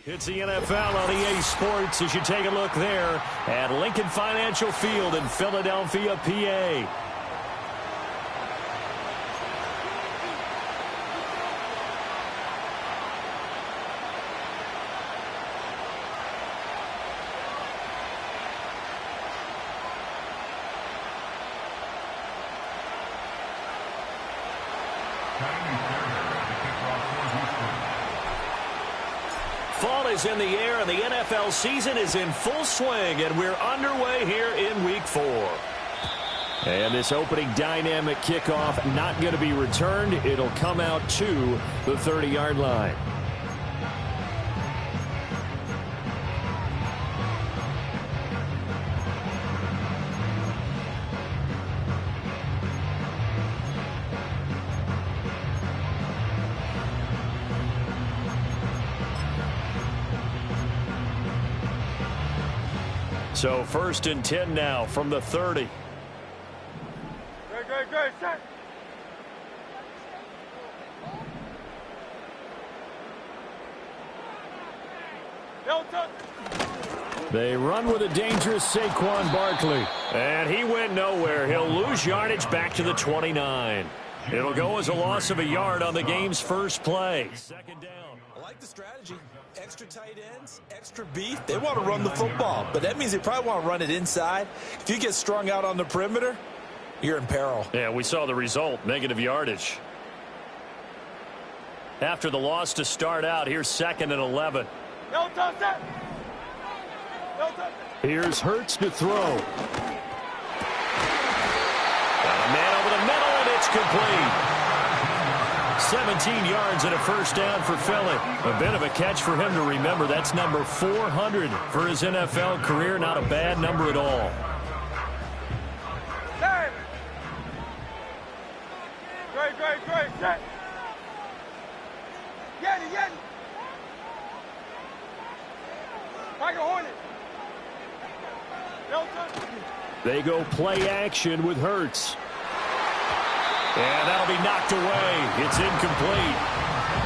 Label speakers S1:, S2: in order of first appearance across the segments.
S1: It's the NFL on EA Sports as you take a look there at Lincoln Financial Field in Philadelphia, PA. Fall is in the air, and the NFL season is in full swing, and we're underway here in Week 4. And this opening dynamic kickoff not going to be returned. It'll come out to the 30-yard line. So 1st and 10 now from the 30.
S2: Great, set.
S1: They run with a dangerous Saquon Barkley. And he went nowhere. He'll lose yardage back to the 29. It'll go as a loss of a yard on the game's first play. 2nd down.
S3: I like the strategy. Extra tight ends, extra beef. They want to run the football, but that means they probably want to run it inside. If you get strung out on the perimeter, you're in peril.
S1: Yeah, we saw the result, negative yardage. After the loss to start out, here's 2nd and 11.
S2: No touchdown.
S1: Here's Hurts to throw. Got a man over the middle, and it's complete. 17 yards and a 1st down for Philly. A bit of a catch for him to remember. That's number 400 for his NFL career. Not a bad number at all.
S2: Great. Set. Yeti. Tiger Hornet. No touchdown.
S1: They go play action with Hurts. And that'll be knocked away. It's incomplete.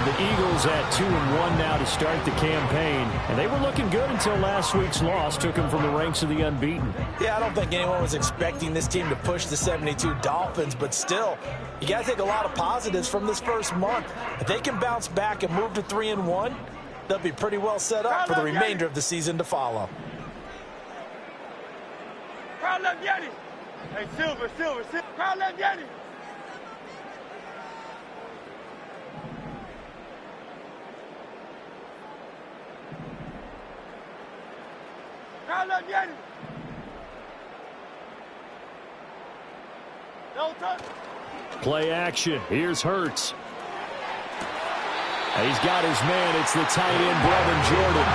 S1: The Eagles at 2-1 now to start the campaign. And they were looking good until last week's loss took them from the ranks of the unbeaten.
S3: Yeah, I don't think anyone was expecting this team to push the 72 Dolphins, but still, you got to take a lot of positives from this first month. If they can bounce back and move to 3-1, they'll be pretty well set up for the remainder of the season to follow.
S2: Crowd left Yeti. Hey, Silver. Crowd left Yeti. Crowd left Yeti. No touch.
S1: Play action. Here's Hurts. He's got his man. It's the tight end, Brevin Jordan.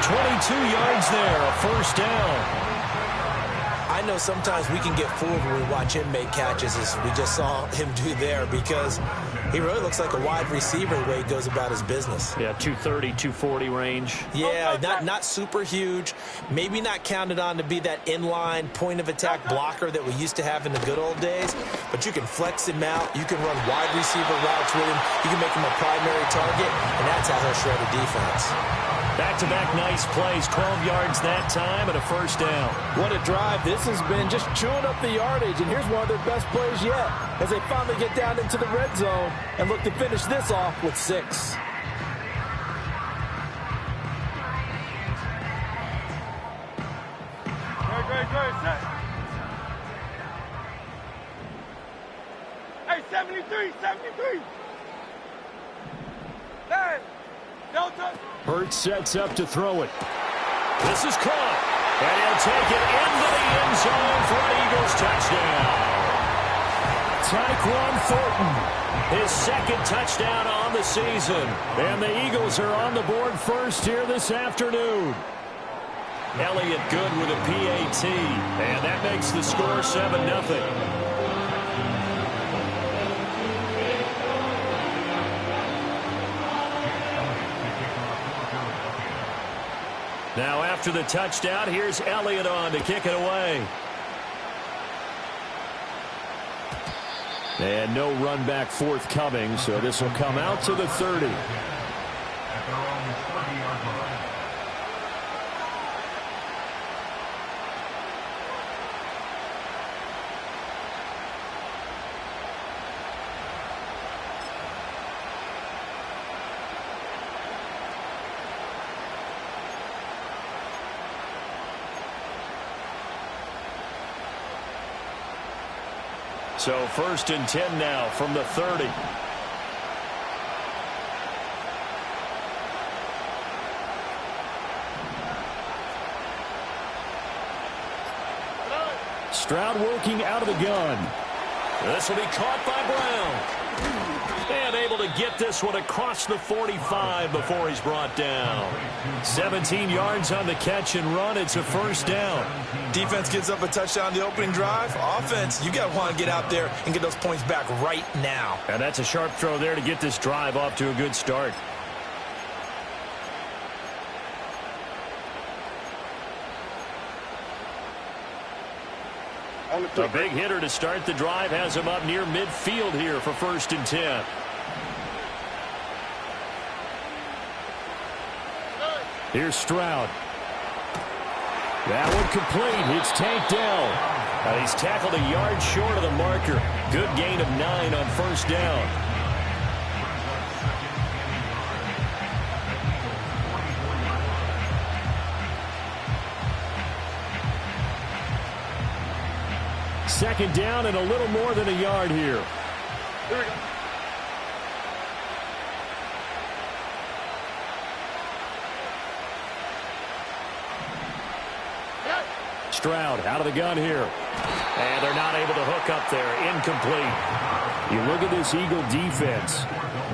S1: 22 yards there, a 1st down.
S3: I know sometimes we can get fooled when we watch him make catches, as we just saw him do there, because he really looks like a wide receiver the way he goes about his business.
S1: Yeah, 230, 240 range.
S3: Yeah, not super huge. Maybe not counted on to be that inline point-of-attack blocker that we used to have in the good old days, but you can flex him out. You can run wide receiver routes with him. You can make him a primary target, and that's how he'll shred a defense.
S1: Back-to-back nice plays, 12 yards that time and a 1st down.
S4: What a drive this has been, just chewing up the yardage, and here's one of their best plays yet as they finally get down into the red zone and look to finish this off with 6.
S2: Great, set. Hey, 73. Hey, no touch.
S1: Hurts sets up to throw it. This is caught. And he'll take it into the end zone for an Eagles touchdown. Tyquan Thornton, his 2nd touchdown on the season. And the Eagles are on the board first here this afternoon. Elliott good with a PAT. And that makes the score 7-0. Now after the touchdown, here's Elliott on to kick it away. And no run back forthcoming, so this will come out to the 30. So 1st and 10 now from the 30. Stroud working out of the gun. This will be caught by Brown. And able to get this one across the 45 before he's brought down. 17 yards on the catch and run. It's a 1st down.
S3: Defense gives up a touchdown the opening drive. Offense, you got to want to get out there and get those points back right now.
S1: And that's a sharp throw there to get this drive off to a good start. A big hitter to start the drive has him up near midfield here for 1st and 10. Here's Stroud. That one complete. It's tanked down. And he's tackled a yard short of the marker. Good gain of 9 on 1st down. Second down and a little more than a yard here.
S2: Here we go.
S1: Stroud out of the gun here. And they're not able to hook up there. Incomplete. You look at this Eagle defense.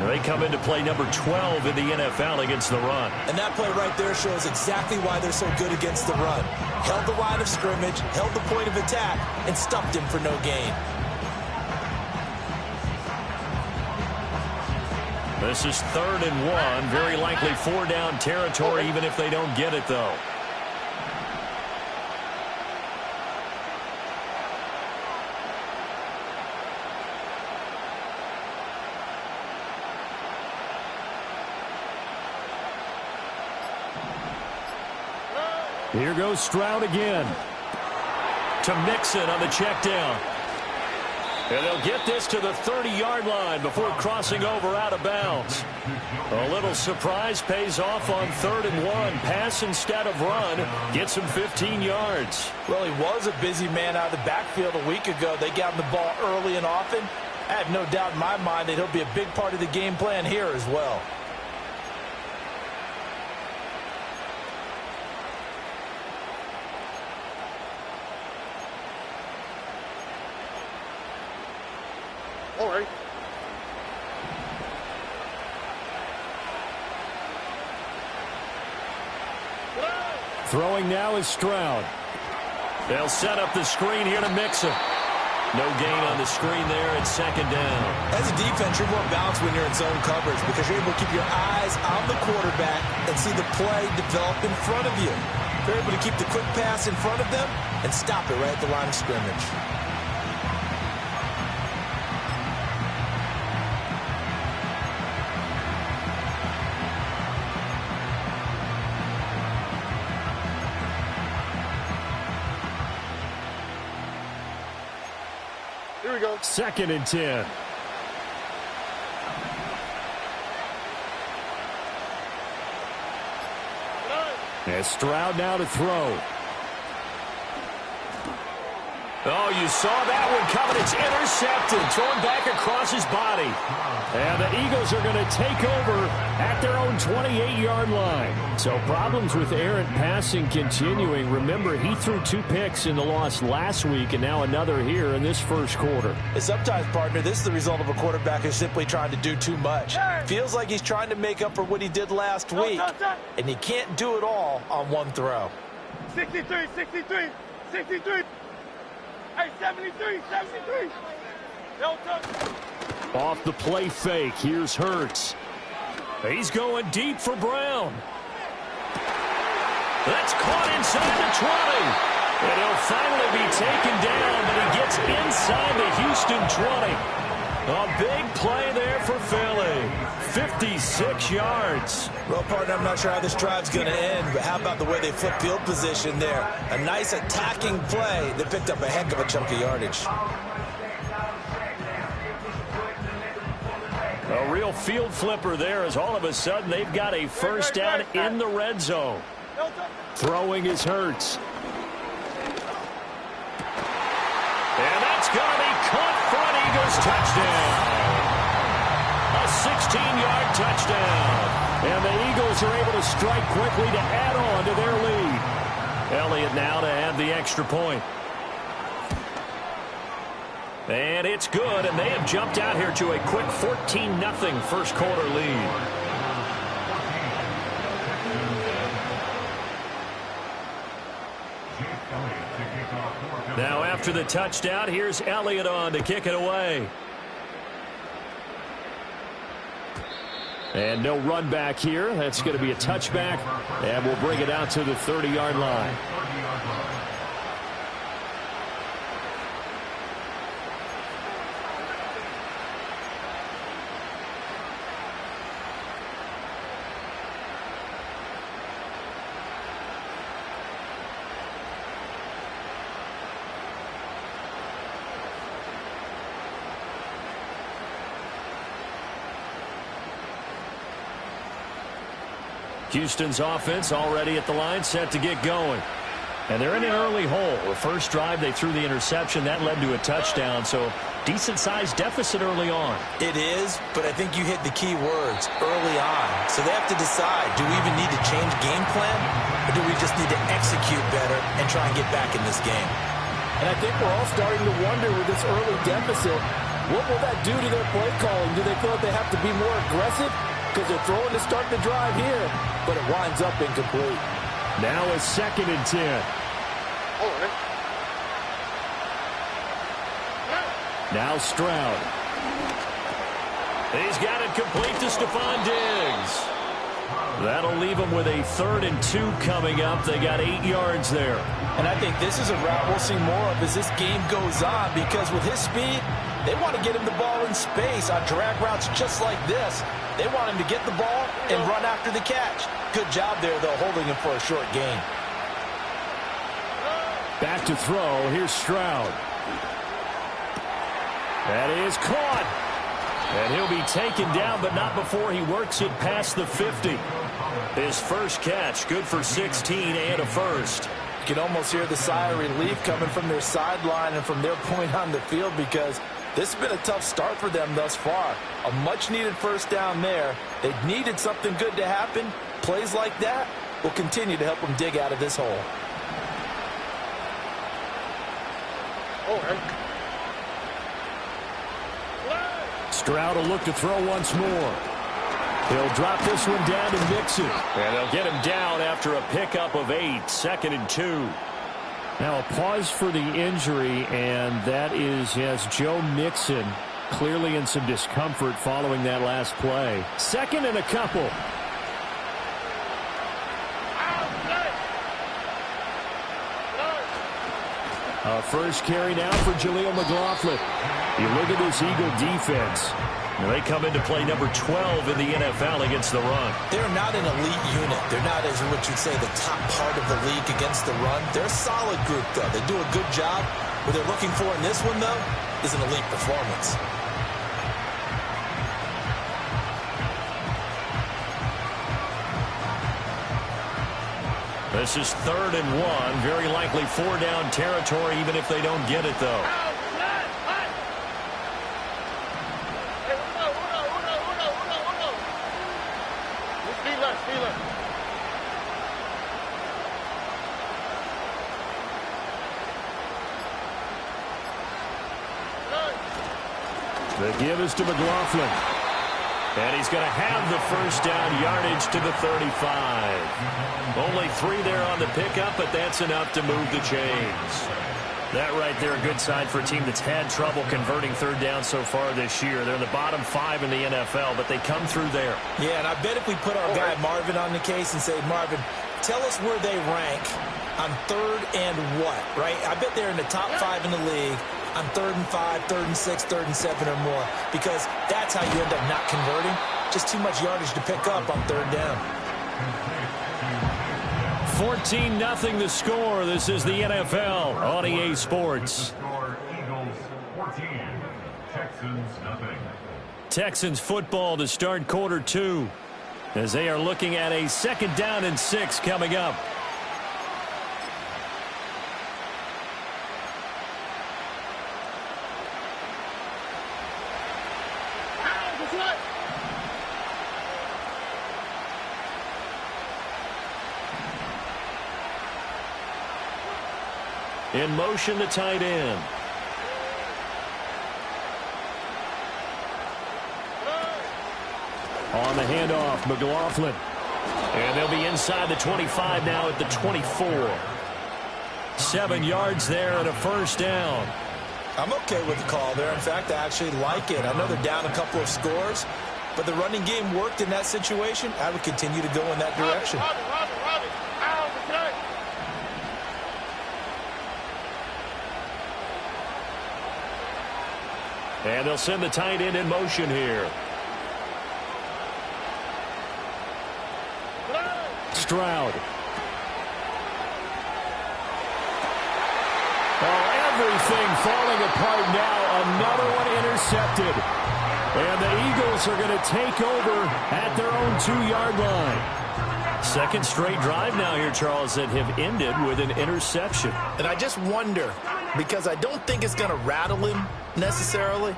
S1: They come into play number 12 in the NFL against the run.
S3: And that play right there shows exactly why they're so good against the run. Held the line of scrimmage, held the point of attack, and stuffed him for no gain.
S1: This is 3rd and 1. Very likely 4-down territory, even if they don't get it, though. Here goes Stroud again. To Mixon on the check down. And they'll get this to the 30-yard line before crossing over out of bounds. A little surprise pays off on 3rd and 1. Pass instead of run. Gets him 15 yards.
S4: Well, he was a busy man out of the backfield a week ago. They got him the ball early and often. I have no doubt in my mind that he'll be a big part of the game plan here as well.
S2: All right.
S1: Throwing now is Stroud. They'll set up the screen here to Mixon. No gain on the screen there. It's 2nd down.
S3: As a defense, you're more balanced when you're in zone coverage because you're able to keep your eyes on the quarterback and see the play develop in front of you. They're able to keep the quick pass in front of them and stop it right at the line of scrimmage.
S2: Here we go.
S1: 2nd and 10. And Stroud now to throw. Oh, you saw that one coming. It's intercepted. Thrown back across his body. And the Eagles are going to take over at their own 28-yard line. So problems with errant passing continuing. Remember, he threw 2 picks in the loss last week and now another here in this 1st quarter.
S4: And sometimes, partner, this is the result of a quarterback who's simply trying to do too much. Feels like he's trying to make up for what he did last week. And he can't do it all on one throw.
S2: 63, 63, 63. Hey, 73, 73. No touch.
S1: Off the play fake, here's Hurts. He's going deep for Brown. That's caught inside the 20. And he'll finally be taken down, but he gets inside the Houston 20. A big play there for Philly. 56 yards.
S3: Well, partner, I'm not sure how this drive's going to end, but how about the way they flip field position there? A nice attacking play that picked up a heck of a chunk of yardage.
S1: A real field flipper there as all of a sudden they've got a 1st down in the red zone. Throwing is Hurts. And that's going to be caught for Davis, touchdown. A 16-yard touchdown. And the Eagles are able to strike quickly to add on to their lead. Elliott now to add the extra point. And it's good, and they have jumped out here to a quick 14-0 first quarter lead. Now after the touchdown, here's Elliott on to kick it away. And no run back here. That's going to be a touchback, and we'll bring it out to the 30-yard line. Houston's offense already at the line, set to get going. And they're in an early hole. The first drive, they threw the interception. That led to a touchdown, so decent-sized deficit early on.
S3: It is, but I think you hit the key words, early on. So they have to decide, do we even need to change game plan, or do we just need to execute better and try and get back in this game?
S5: And I think we're all starting to wonder with this early deficit, what will that do to their play calling? Do they feel like they have to be more aggressive? Because they're throwing to start the drive here, but it winds up incomplete.
S1: Now a 2nd and 10. Now Stroud. He's got it complete to Stephon Diggs. That'll leave him with a 3rd and 2 coming up. They got 8 yards there.
S3: And I think this is a route we'll see more of as this game goes on, because with his speed, they want to get him the ball in space on drag routes just like this. They want him to get the ball and run after the catch. Good job there, though, holding him for a short gain.
S1: Back to throw. Here's Stroud. That is caught. And he'll be taken down, but not before he works it past the 50. His first catch, good for 16 and a first.
S3: You can almost hear the sigh of relief coming from their sideline and from their point on the field, because this has been a tough start for them thus far. A much-needed first down there. They needed something good to happen. Plays like that will continue to help them dig out of this hole.
S1: Stroud will look to throw once more. He'll drop this one down to Mixon. And they'll get him down after a pickup of 8. 2nd and 2. Now a pause for the injury, and that is, yes, Joe Mixon clearly in some discomfort following that last play. 2nd and a couple. First carry now for Jaleel McLaughlin. You look at this Eagle defense. Now they come into play number 12 in the NFL against the run.
S3: They're not an elite unit. They're not, as what you'd say, the top part of the league against the run. They're a solid group, though. They do a good job. What they're looking for in this one, though, is an elite performance.
S1: This is 3rd and 1. Very likely 4-down territory, even if they don't get it, though. The give is to McLaughlin. And he's going to have the first down, yardage to the 35. Only 3 there on the pickup, but that's enough to move the chains. That right there, a good sign for a team that's had trouble converting 3rd down so far this year. They're in the bottom 5 in the NFL, but they come through there.
S3: Yeah, and I bet if we put our guy Marvin on the case and say, Marvin, tell us where they rank on 3rd and what, right? I bet they're in the top 5 in the league on 3rd and 5, 3rd and 6, 3rd and 7 or more, because that's how you end up not converting. Just too much yardage to pick up on 3rd down.
S1: 14-0 the score. This is the NFL on EA Sports.
S6: Eagles 14, Texans nothing.
S1: Texans football to start quarter 2 as they are looking at a 2nd down and 6 coming up. In motion, the tight end. On the handoff, McLaughlin. And they'll be inside the 25 now at the 24. 7 yards there and a first down.
S3: I'm okay with the call there. In fact, I actually like it. I know they're down a couple of scores, but the running game worked in that situation. I would continue to go in that direction.
S1: And they'll send the tight end in motion here. Stroud. Oh, everything falling apart now. Another one intercepted. And the Eagles are going to take over at their own 2-yard line. Second straight drive now here, Charles, that have ended with an interception.
S7: And I just wonder, because I don't think it's going to rattle him necessarily,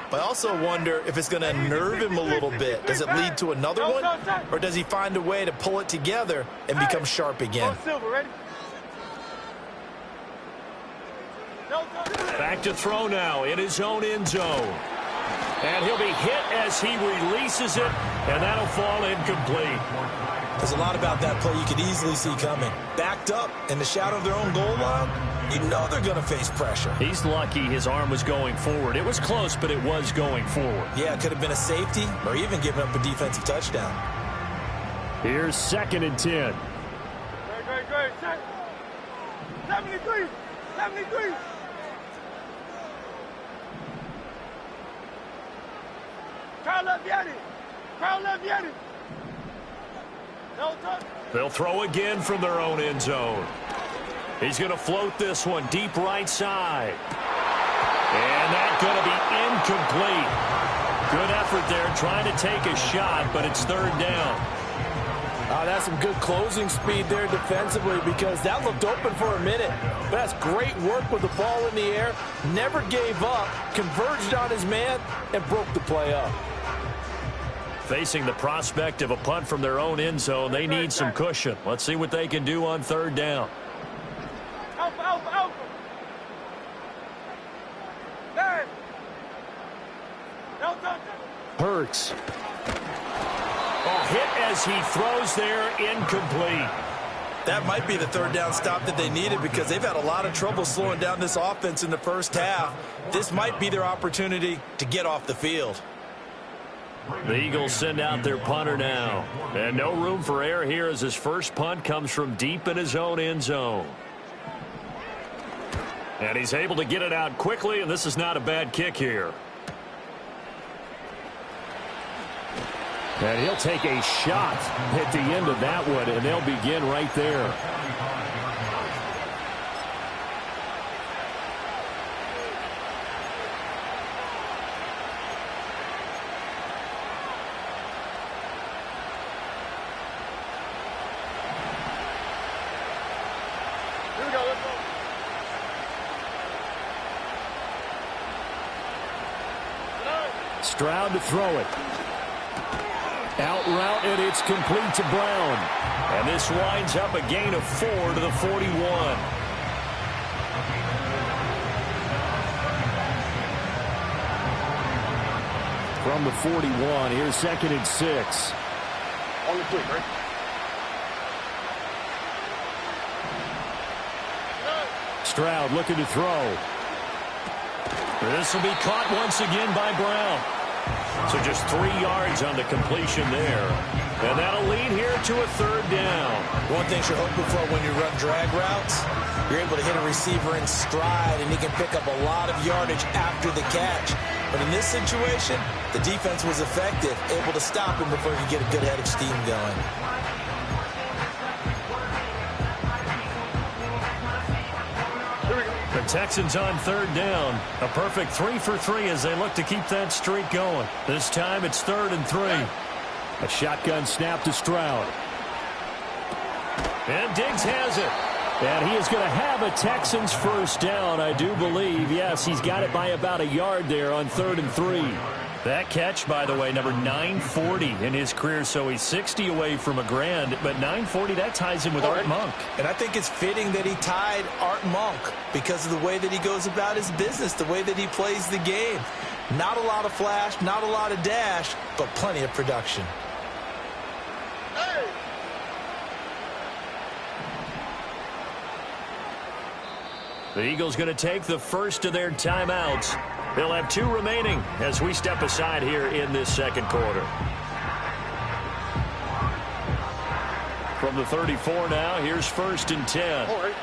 S7: but I also wonder if it's going to unnerve him a little bit. Does it lead to another one, or does he find a way to pull it together and become sharp again?
S1: Back to throw now in his own end zone. And he'll be hit as he releases it, and that'll fall incomplete.
S3: There's a lot about that play you could easily see coming. Backed up in the shadow of their own goal line, you know they're going to face pressure.
S1: He's lucky his arm was going forward. It was close, but it was going forward.
S3: Yeah, it could have been a safety or even giving up a defensive touchdown.
S1: Here's 2nd and 10.
S2: Great. 73. Crowd left, Yeti. No touch.
S1: They'll throw again from their own end zone. He's going to float this one deep right side. And that's going to be incomplete. Good effort there trying to take a shot, but it's 3rd down.
S5: That's some good closing speed there defensively, because that looked open for a minute. But that's great work with the ball in the air. Never gave up, converged on his man, and broke the play up.
S1: Facing the prospect of a punt from their own end zone, they need some cushion. Let's see what they can do on 3rd down.
S2: Alpha. Hey. No touch.
S1: Hurts. Oh, hit as he throws there, incomplete.
S3: That might be the 3rd down stop that they needed, because they've had a lot of trouble slowing down this offense in the first half. This might be their opportunity to get off the field.
S1: The Eagles send out their punter now. And no room for error here as his first punt comes from deep in his own end zone. And he's able to get it out quickly, and this is not a bad kick here. And he'll take a shot at the end of that one, and they'll begin right there.
S2: Here we go, let's go.
S1: Stroud to throw it. Out route, and it's complete to Brown. And this winds up a gain of 4 to the 41. From the 41, here's 2nd and 6.
S2: On the quick, right?
S1: Stroud looking to throw. This will be caught once again by Brown. So just 3 yards on the completion there. And that'll lead here to a 3rd down.
S3: One thing you're hoping for when you run drag routes, you're able to hit a receiver in stride, and he can pick up a lot of yardage after the catch. But in this situation, the defense was effective, able to stop him before he could get a good head of steam going.
S1: The Texans on 3rd down. A perfect 3 for 3 as they look to keep that streak going. This time it's 3rd and 3. A shotgun snap to Stroud. And Diggs has it. And he is going to have a Texans first down, I do believe. Yes, he's got it by about a yard there on 3rd and 3. That catch, by the way, number 940 in his career, so he's 60 away from a grand, but 940, that ties him with Art Monk.
S3: And I think it's fitting that he tied Art Monk because of the way that he goes about his business, the way that he plays the game. Not a lot of flash, not a lot of dash, but plenty of production.
S1: The Eagles going to take the first of their timeouts. They'll have 2 remaining as we step aside here in this second quarter. From the 34 now, here's 1st and 10.
S2: All right.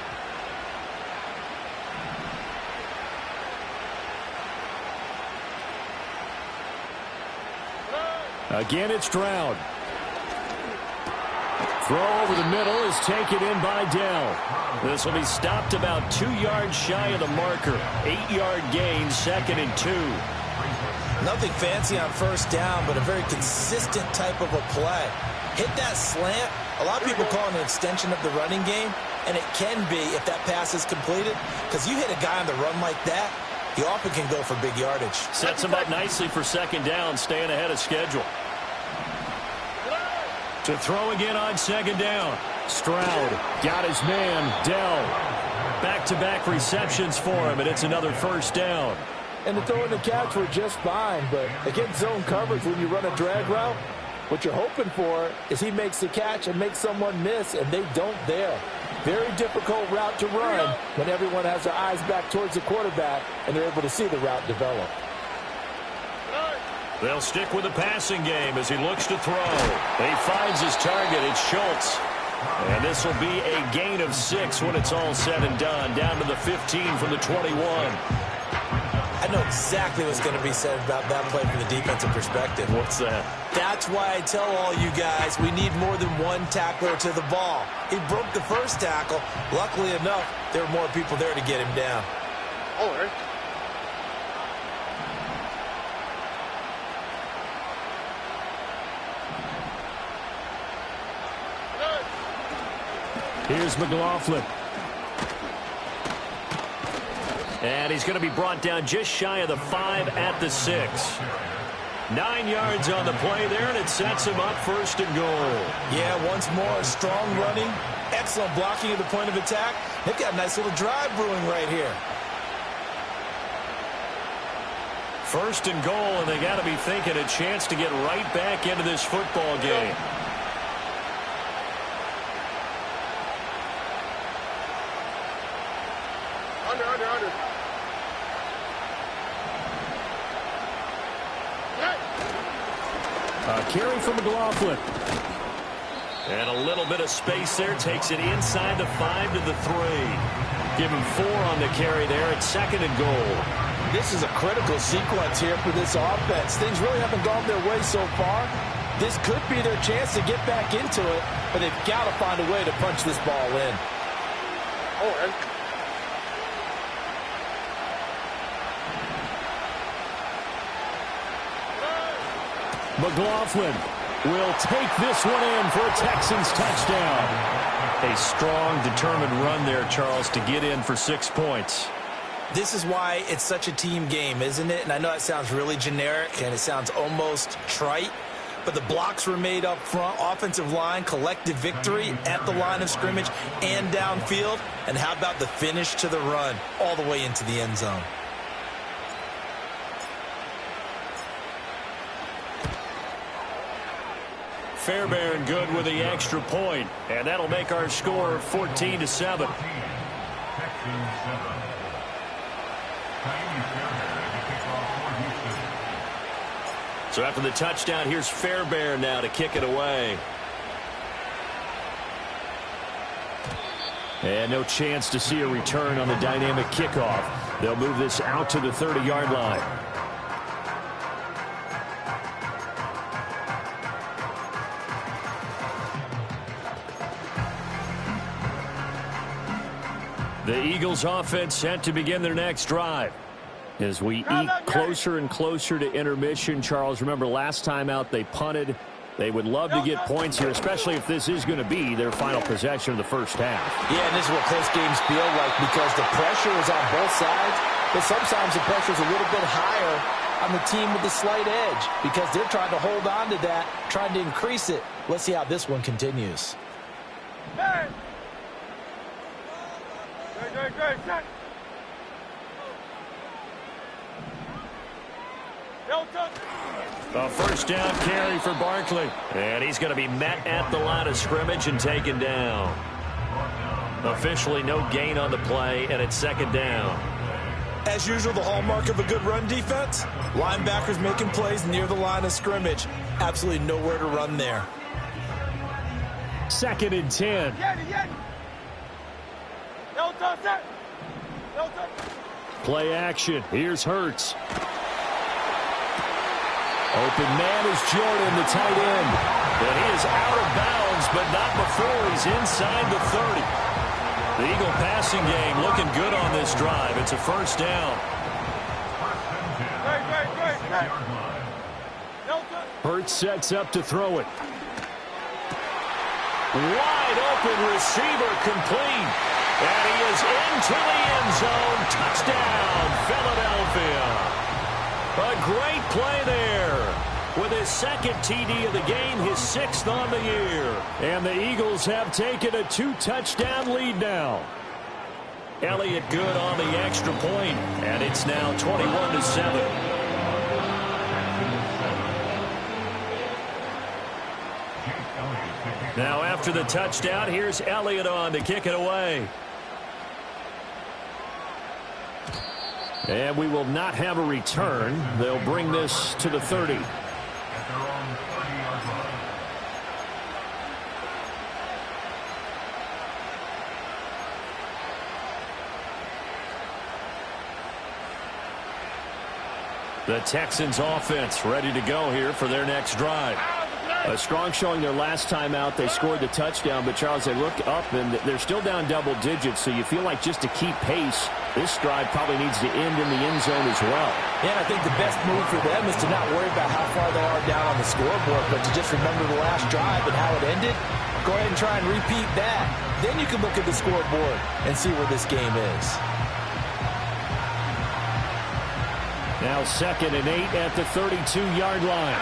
S1: Again, it's Stroud. Throw over the middle is taken in by Dell. This will be stopped about 2 yards shy of the marker. 8-yard gain, 2nd and 2.
S3: Nothing fancy on first down, but a very consistent type of a play. Hit that slant. A lot of people call it an extension of the running game, and it can be if that pass is completed, because you hit a guy on the run like that, he often can go for big yardage.
S1: Sets him up nicely for 2nd down, staying ahead of schedule. To throw again on 2nd down. Stroud got his man, Dell. Back-to-back receptions for him, and it's another 1st down.
S5: And the throw and the catch were just fine, but against zone coverage when you run a drag route, what you're hoping for is he makes the catch and makes someone miss, and they don't there. Very difficult route to run when everyone has their eyes back towards the quarterback and they're able to see the route develop.
S1: They'll stick with the passing game as he looks to throw. He finds his target. It's Schultz. And this will be a gain of 6 when it's all said and done. Down to the 15 from the 21.
S3: I know exactly what's going to be said about that play from the defensive perspective.
S1: What's that?
S3: That's why I tell all you guys we need more than one tackler to the ball. He broke the first tackle. Luckily enough, there were more people there to get him down.
S2: All right.
S1: Here's McLaughlin. And he's going to be brought down just shy of the 5 at the 6. 9 yards on the play there, and it sets him up 1st and goal.
S3: Yeah, once more, strong running, excellent blocking at the point of attack. They've got a nice little drive brewing right here.
S1: 1st and goal, and they got to be thinking a chance to get right back into this football game.
S2: Under.
S1: A carry from McLaughlin. And a little bit of space there. Takes it inside the 5 to the 3. Give him 4 on the carry there. It's 2nd and goal.
S5: This is a critical sequence here for this offense. Things really haven't gone their way so far. This could be their chance to get back into it, but they've got to find a way to punch this ball in.
S2: All right.
S1: McLaughlin will take this one in for a Texans touchdown. A strong, determined run there, Charles, to get in for 6 points.
S3: This is why it's such a team game, isn't it? And I know it sounds really generic and it sounds almost trite, but the blocks were made up front. Offensive line, collective victory at the line of scrimmage and downfield. And how about the finish to the run all the way into the end zone?
S1: Fairbairn good with the extra point, and that'll make our score 14-7. So after the touchdown, here's Fairbairn now to kick it away. And no chance to see a return on the dynamic kickoff. They'll move this out to the 30-yard line. The Eagles offense set to begin their next drive. As we eke closer and closer to intermission, Charles, remember last time out they punted. They would love to get points here, especially if this is going to be their final possession of the first half.
S5: Yeah, and this is what close games feel like because the pressure is on both sides, but sometimes the pressure is a little bit higher on the team with the slight edge because they're trying to hold on to that, trying to increase it. Let's see how this one continues.
S2: Hey! Great, check.
S1: A first down carry for Barkley. And he's going to be met at the line of scrimmage and taken down. Officially no gain on the play, and it's second down.
S3: As usual, the hallmark of a good run defense, linebackers making plays near the line of scrimmage. Absolutely nowhere to run there.
S1: Second and 10. Play action. Here's Hurts. Open man is Jordan, the tight end. And he is out of bounds, but not before he's inside the 30. The Eagle passing game looking good on this drive. It's a first down. Hurts sets up to throw it. Wide open receiver complete. And he is into the end zone. Touchdown, Philadelphia. A great play there. With his second TD of the game, his 6th on the year. And the Eagles have taken a 2-touchdown lead now. Elliott good on the extra point, and it's now 21-7. Now after the touchdown, here's Elliott on to kick it away. And we will not have a return. They'll bring this to the 30. The Texans offense ready to go here for their next drive. A strong showing their last time out. They scored the touchdown, but Charles, they look up and they're still down double digits, so you feel like just to keep pace, this drive probably needs to end in the end zone as well.
S5: Yeah, I think the best move for them is to not worry about how far they are down on the scoreboard, but to just remember the last drive and how it ended. Go ahead and try and repeat that. Then you can look at the scoreboard and see where this game is.
S1: Now 2nd and 8 at the 32-yard line.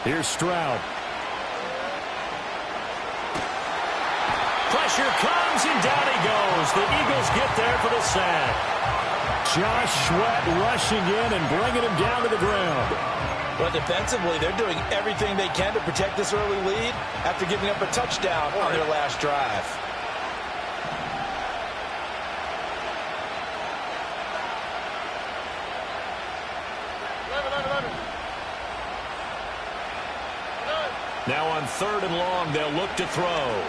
S1: Here's Stroud. Pressure comes, and down he goes. The Eagles get there for the sack. Josh Sweat rushing in and bringing him down to the ground.
S3: But defensively, they're doing everything they can to protect this early lead after giving up a touchdown on their last drive.
S1: Now on 3rd and long, they'll look to throw.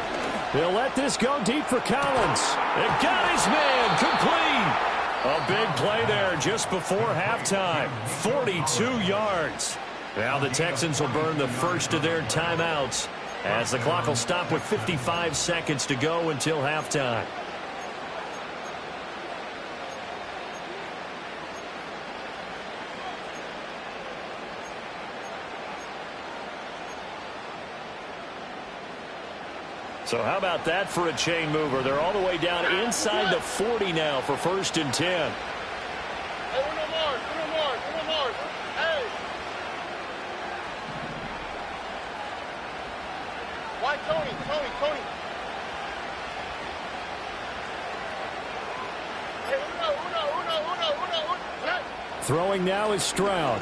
S1: They'll let this go deep for Collins. It got his man complete. A big play there just before halftime. 42 yards. Now the Texans will burn the first of their timeouts as the clock will stop with 55 seconds to go until halftime. So how about that for a chain mover? They're all the way down inside the 40 now for 1st and 10.
S2: Hey, uno more. Hey. Why Tony? Hey, uno.
S1: Throwing now is Stroud.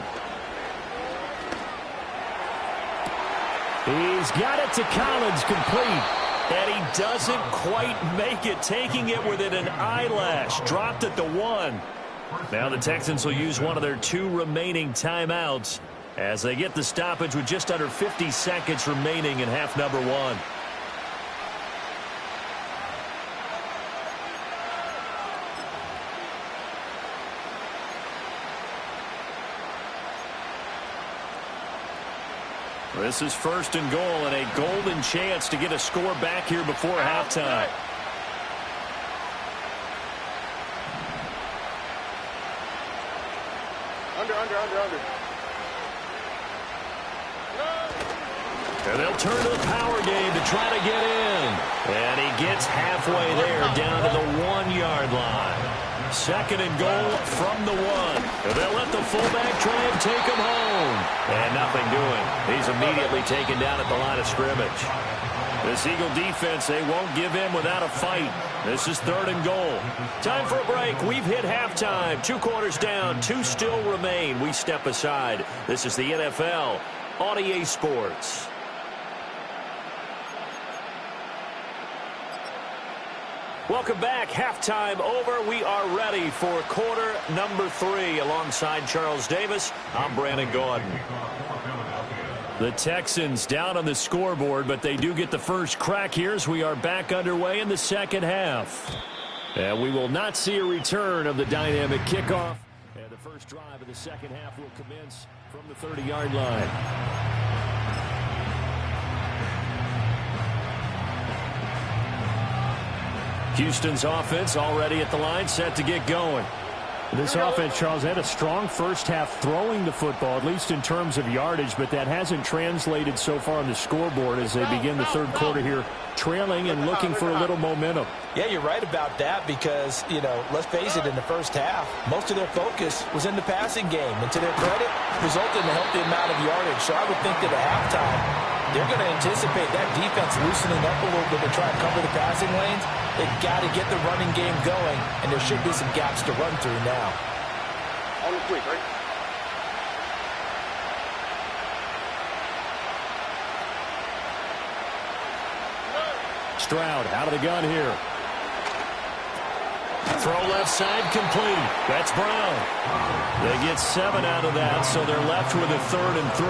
S1: He's got it to Collins, complete. And he doesn't quite make it, taking it within an eyelash. Dropped at the 1. Now the Texans will use one of their 2 remaining timeouts as they get the stoppage with just under 50 seconds remaining in half number 1. This is 1st and goal and a golden chance to get a score back here before halftime.
S2: Under.
S1: And they'll turn to the power game to try to get in. And he gets halfway there down to the 1-yard line. 2nd and goal from the 1. And they'll let the fullback try and take him home. And nothing doing. He's immediately taken down at the line of scrimmage. This Eagle defense, they won't give in without a fight. This is 3rd and goal. Time for a break. We've hit halftime. 2 quarters down. 2 still remain. We step aside. This is the NFL on EA Sports. Welcome back. Halftime over. We are ready for quarter number 3. Alongside Charles Davis, I'm Brandon Gaudin. The Texans down on the scoreboard, but they do get the first crack here as we are back underway in the second half. And we will not see a return of the dynamic kickoff. And the first drive of the second half will commence from the 30-yard line. Houston's offense already at the line, set to get going.
S8: This offense, Charles, had a strong first half throwing the football, at least in terms of yardage, but that hasn't translated so far on the scoreboard as they begin the third quarter here, trailing and looking for a little momentum.
S4: Yeah, you're right about that because, you know, let's face it, in the first half, most of their focus was in the passing game. And to their credit, resulted in a healthy amount of yardage. So I would think that at halftime, they're going to anticipate that defense loosening up a little bit to try and cover the passing lanes. They've got to get the running game going, and there should be some gaps to run through now.
S2: On the quick, right?
S1: Stroud out of the gun here. Throw left side complete. That's Brown. They get 7 out of that, so they're left with a 3rd and 3.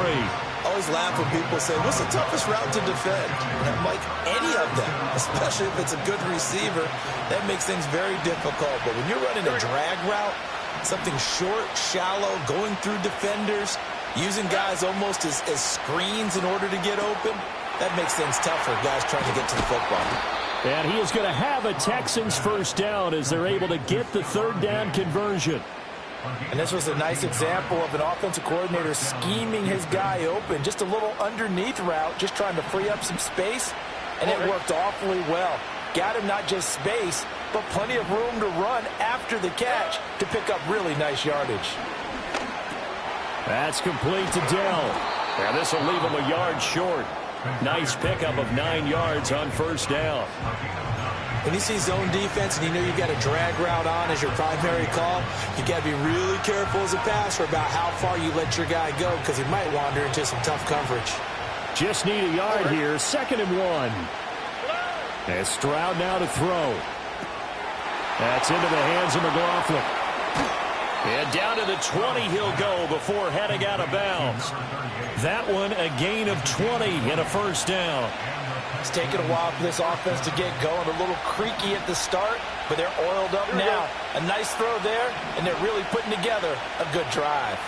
S3: I always laugh when people say, what's the toughest route to defend? And I'm like, any of them, especially if it's a good receiver, that makes things very difficult. But when you're running a drag route, something short, shallow, going through defenders, using guys almost as screens in order to get open, that makes things tough for guys trying to get to the football.
S1: And he is going to have a Texans first down as they're able to get the 3rd down conversion.
S4: And this was a nice example of an offensive coordinator scheming his guy open. Just a little underneath route, just trying to free up some space, and it worked awfully well. Got him not just space, but plenty of room to run after the catch to pick up really nice yardage.
S1: That's complete to Dell. And this will leave him a yard short. Nice pickup of 9 yards on first down.
S3: When you see zone defense and you know you've got a drag route on as your primary call, you've got to be really careful as a passer about how far you let your guy go because he might wander into some tough coverage.
S1: Just need a yard here. 2nd and 1. And Stroud now to throw. That's into the hands of McLaughlin. And down to the 20 he'll go before heading out of bounds. That one a gain of 20 and a first down.
S4: It's taken a while for this offense to get going. A little creaky at the start, but they're oiled up now. A nice throw there, and they're really putting together a good drive.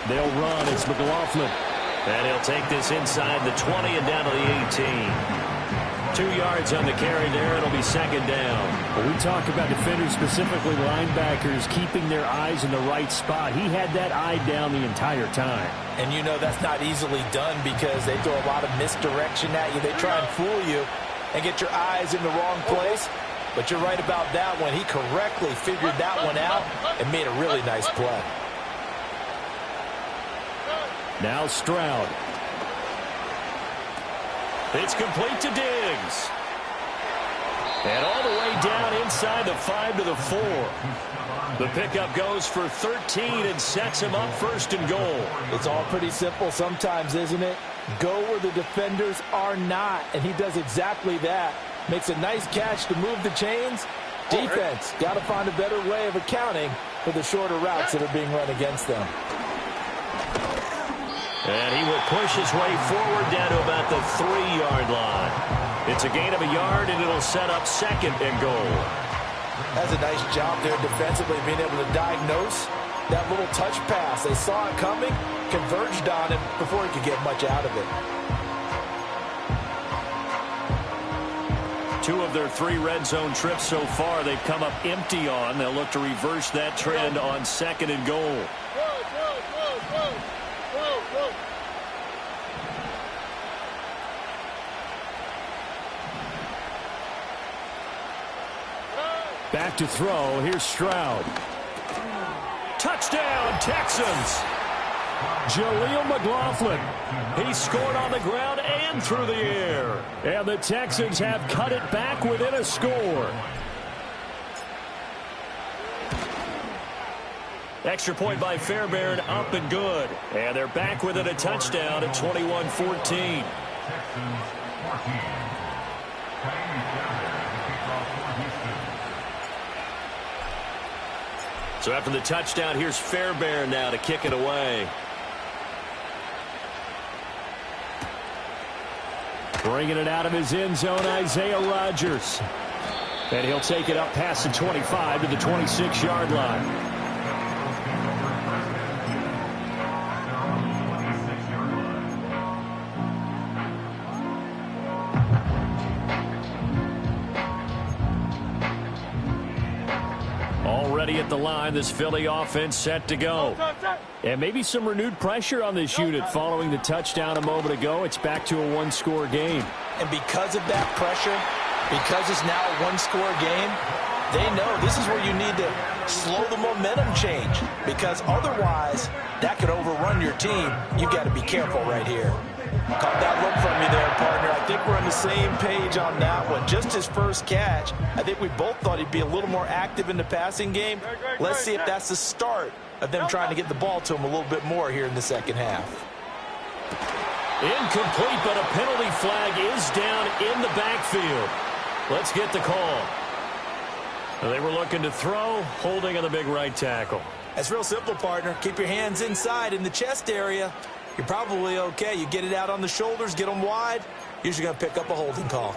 S1: They'll run. It's McLaughlin. And he'll take this inside the 20 and down to the 18. 2 yards on the carry there. It'll be 2nd down.
S8: When we talk about defenders, specifically linebackers, keeping their eyes in the right spot, he had that eye down the entire time.
S4: And you know that's not easily done because they throw a lot of misdirection at you. They try and fool you and get your eyes in the wrong place. But you're right about that one. He correctly figured that one out and made a really nice play.
S1: Now Stroud. It's complete to Diggs. And all the way down inside the 5 to the 4. The pickup goes for 13 and sets him up 1st and goal.
S4: It's all pretty simple sometimes, isn't it? Go where the defenders are not, and he does exactly that. Makes a nice catch to move the chains. Defense, got to find a better way of accounting for the shorter routes that are being run against them.
S1: And he will push his way forward down to about the 3-yard line. It's a gain of a yard, and it'll set up 2nd and goal.
S4: That's a nice job there defensively, being able to diagnose that little touch pass. They saw it coming, converged on him before he could get much out of it.
S1: 2 of their 3 red zone trips so far they've come up empty on. They'll look to reverse that trend on 2nd and goal.
S8: Back to throw. Here's Stroud. Touchdown, Texans. Jaleel McLaughlin. He scored on the ground and through the air. And the Texans have cut it back within a score. Extra point by Fairbairn, up and good. And they're back within a touchdown at 21-14. So after the touchdown, here's Fairbairn now to kick it away. Bringing it out of his end zone, Isaiah Rodgers. And he'll take it up past the 25 to the 26-yard line. Already at the line, this Philly offense set to go. And maybe some renewed pressure on this unit following the touchdown a moment ago. It's back to a one-score game.
S4: And because of that pressure, because it's now a one-score game, they know this is where you need to slow the momentum change, because otherwise that could overrun your team. You've got to be careful right here. Caught that look from you there, partner. I think we're on the same page on that one. Just his first catch. I think we both thought he'd be a little more active in the passing game. Let's see if that's the start of them trying to get the ball to him a little bit more here in the second half.
S8: Incomplete, but a penalty flag is down in the backfield. Let's get the call. They were looking to throw, holding on the big right tackle.
S4: That's real simple, partner. Keep your hands inside in the chest area. You're probably okay. You get it out on the shoulders, get them wide, usually going to pick up a holding call.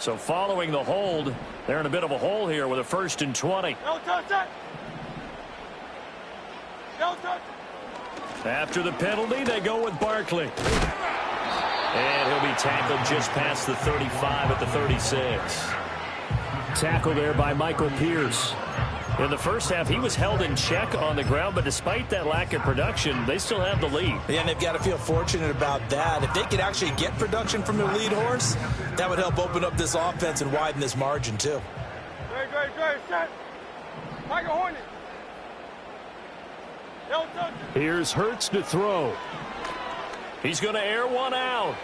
S8: So following the hold, they're in a bit of a hole here with a 1st and 20.
S2: Don't touch that. Don't touch it.
S8: After the penalty, they go with Barkley. And he'll be tackled just past the 35 at the 36. Tackle there by Michael Pierce. In the first half, he was held in check on the ground, but despite that lack of production, they still have the lead.
S4: Yeah, and they've got to feel fortunate about that. If they could actually get production from their lead horse, that would help open up this offense and widen this margin, too.
S2: Great, set. Michael Hornet. Don't touch it.
S8: Here's Hurts to throw. He's going to air one out.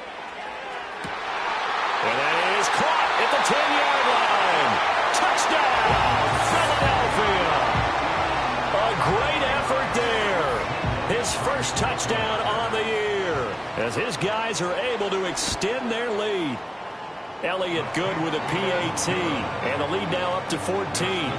S8: And that is caught at the 10-yard line. Touchdown, Philadelphia. A great effort there. His first touchdown on the year as his guys are able to extend their lead. Elliott good with a PAT, and the lead now up to 14.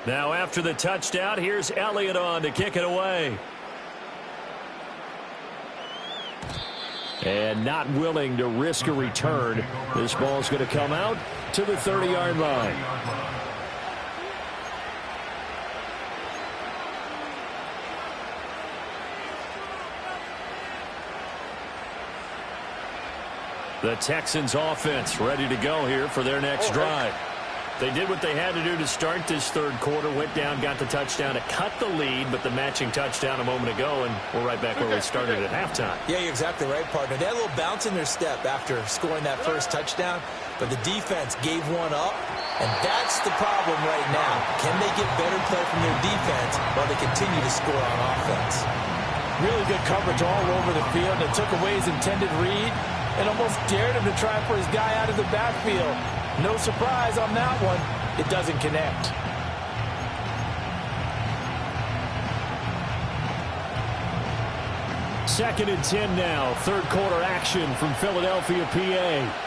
S8: Now after the touchdown, here's Elliott on to kick it away. And not willing to risk a return. This ball's going to come out to the 30-yard line. The Texans offense ready to go here for their next drive. They did what they had to do to start this third quarter. Went down, got the touchdown to cut the lead, but the matching touchdown a moment ago, and we're right back where we started at halftime.
S4: Yeah, you're exactly right, partner. They had a little bounce in their step after scoring that first touchdown, but the defense gave one up, and that's the problem right now. Can they get better play from their defense while they continue to score on offense?
S5: Really good coverage all over the field. It took away his intended read and almost dared him to try for his guy out of the backfield. No surprise on that one. It doesn't connect.
S8: Second and 10 now. Third quarter action from Philadelphia, PA.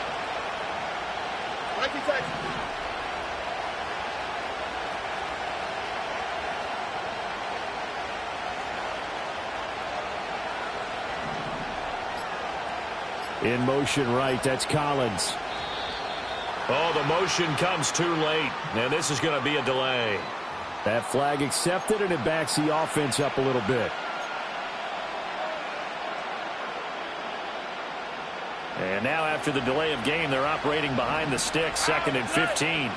S8: In motion right, that's Collins. Oh, the motion comes too late, and this is going to be a delay. That flag accepted, and it backs the offense up a little bit.
S1: And now after the delay of game, they're operating behind the sticks, 2nd and 15.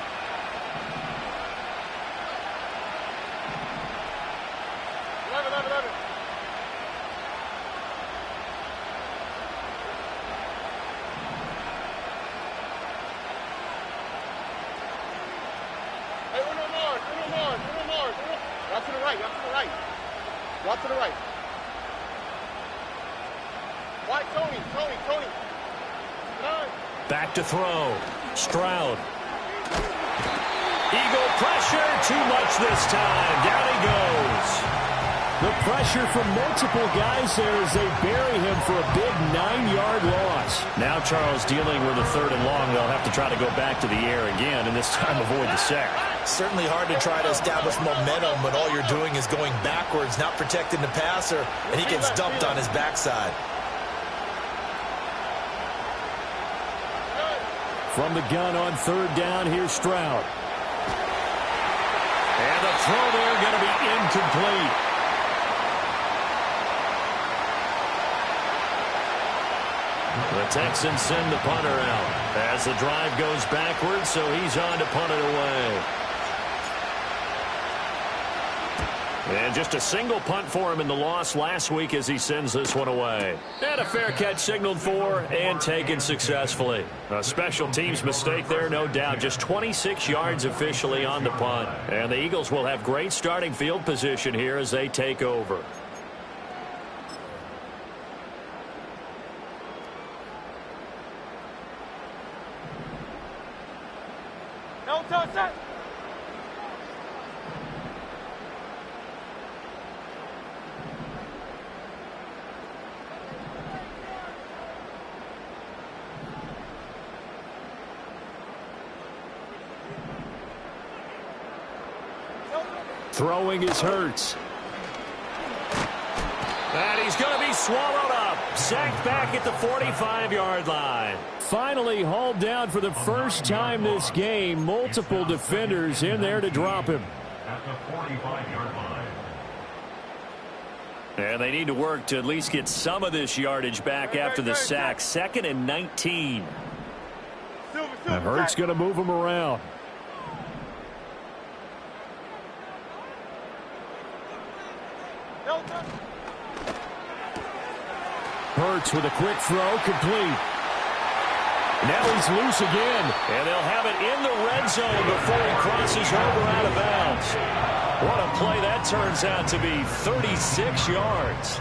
S1: Back to throw. Stroud. Eagle pressure. Too much this time. Down he goes.
S8: The pressure from multiple guys there as they bury him for a big 9-yard loss.
S1: Now Charles dealing with a 3rd and long. They'll have to try to go back to the air again, and this time avoid the sack.
S7: Certainly hard to try to establish momentum when all you're doing is going backwards, not protecting the passer, and he gets dumped on his backside.
S8: From the gun on 3rd down, here's Stroud.
S1: And the throw there going to be incomplete. The Texans send the punter out as the drive goes backwards, so he's on to punt it away. And just a single punt for him in the loss last week as he sends this one away. And a fair catch signaled for and taken successfully. A special teams mistake there, no doubt. Just 26 yards officially on the punt. And the Eagles will have great starting field position here as they take over.
S8: Throwing is Hurts.
S1: And he's going to be swallowed up. Sacked back at the 45-yard line.
S8: Finally hauled down for the first time this game. Multiple defenders in there to drop him.
S6: At the 45-yard line.
S1: And they need to work to at least get some of this yardage back after the sack. 2nd and 19.
S8: And Hurts going to move him around. Hurts with a quick throw, complete. Now he's loose again.
S1: And they'll have it in the red zone before he crosses over out of bounds. What a play that turns out to be, 36 yards.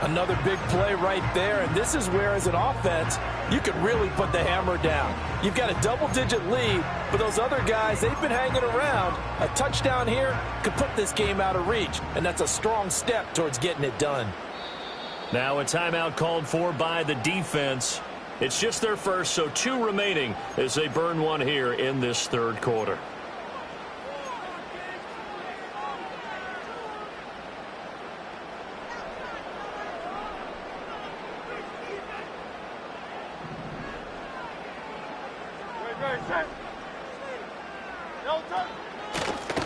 S5: Another big play right there, and this is where, as an offense, you can really put the hammer down. You've got a double-digit lead, but those other guys, they've been hanging around. A touchdown here could put this game out of reach, and that's a strong step towards getting it done.
S1: Now a timeout called for by the defense. It's just their first, so 2 remaining as they burn one here in this 3rd quarter.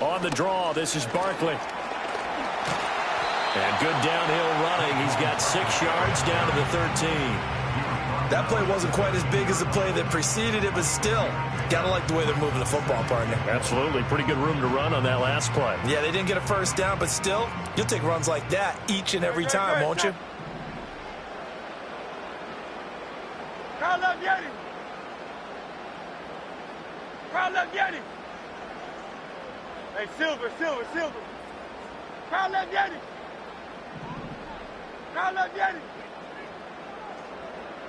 S1: On the draw, this is Barkley. And good downhill running. He's got 6 yards down to the 13.
S7: That play wasn't quite as big as the play that preceded it, but still, got to like the way they're moving the football, partner.
S1: Absolutely. Pretty good room to run on that last play.
S7: Yeah, they didn't get a first down, but still, you'll take runs like that each and every time, won't you?
S2: Crowd love Yeti. Crowd love Yeti. Hey, Silver. Crowd love Yeti. Crowd love Yeti.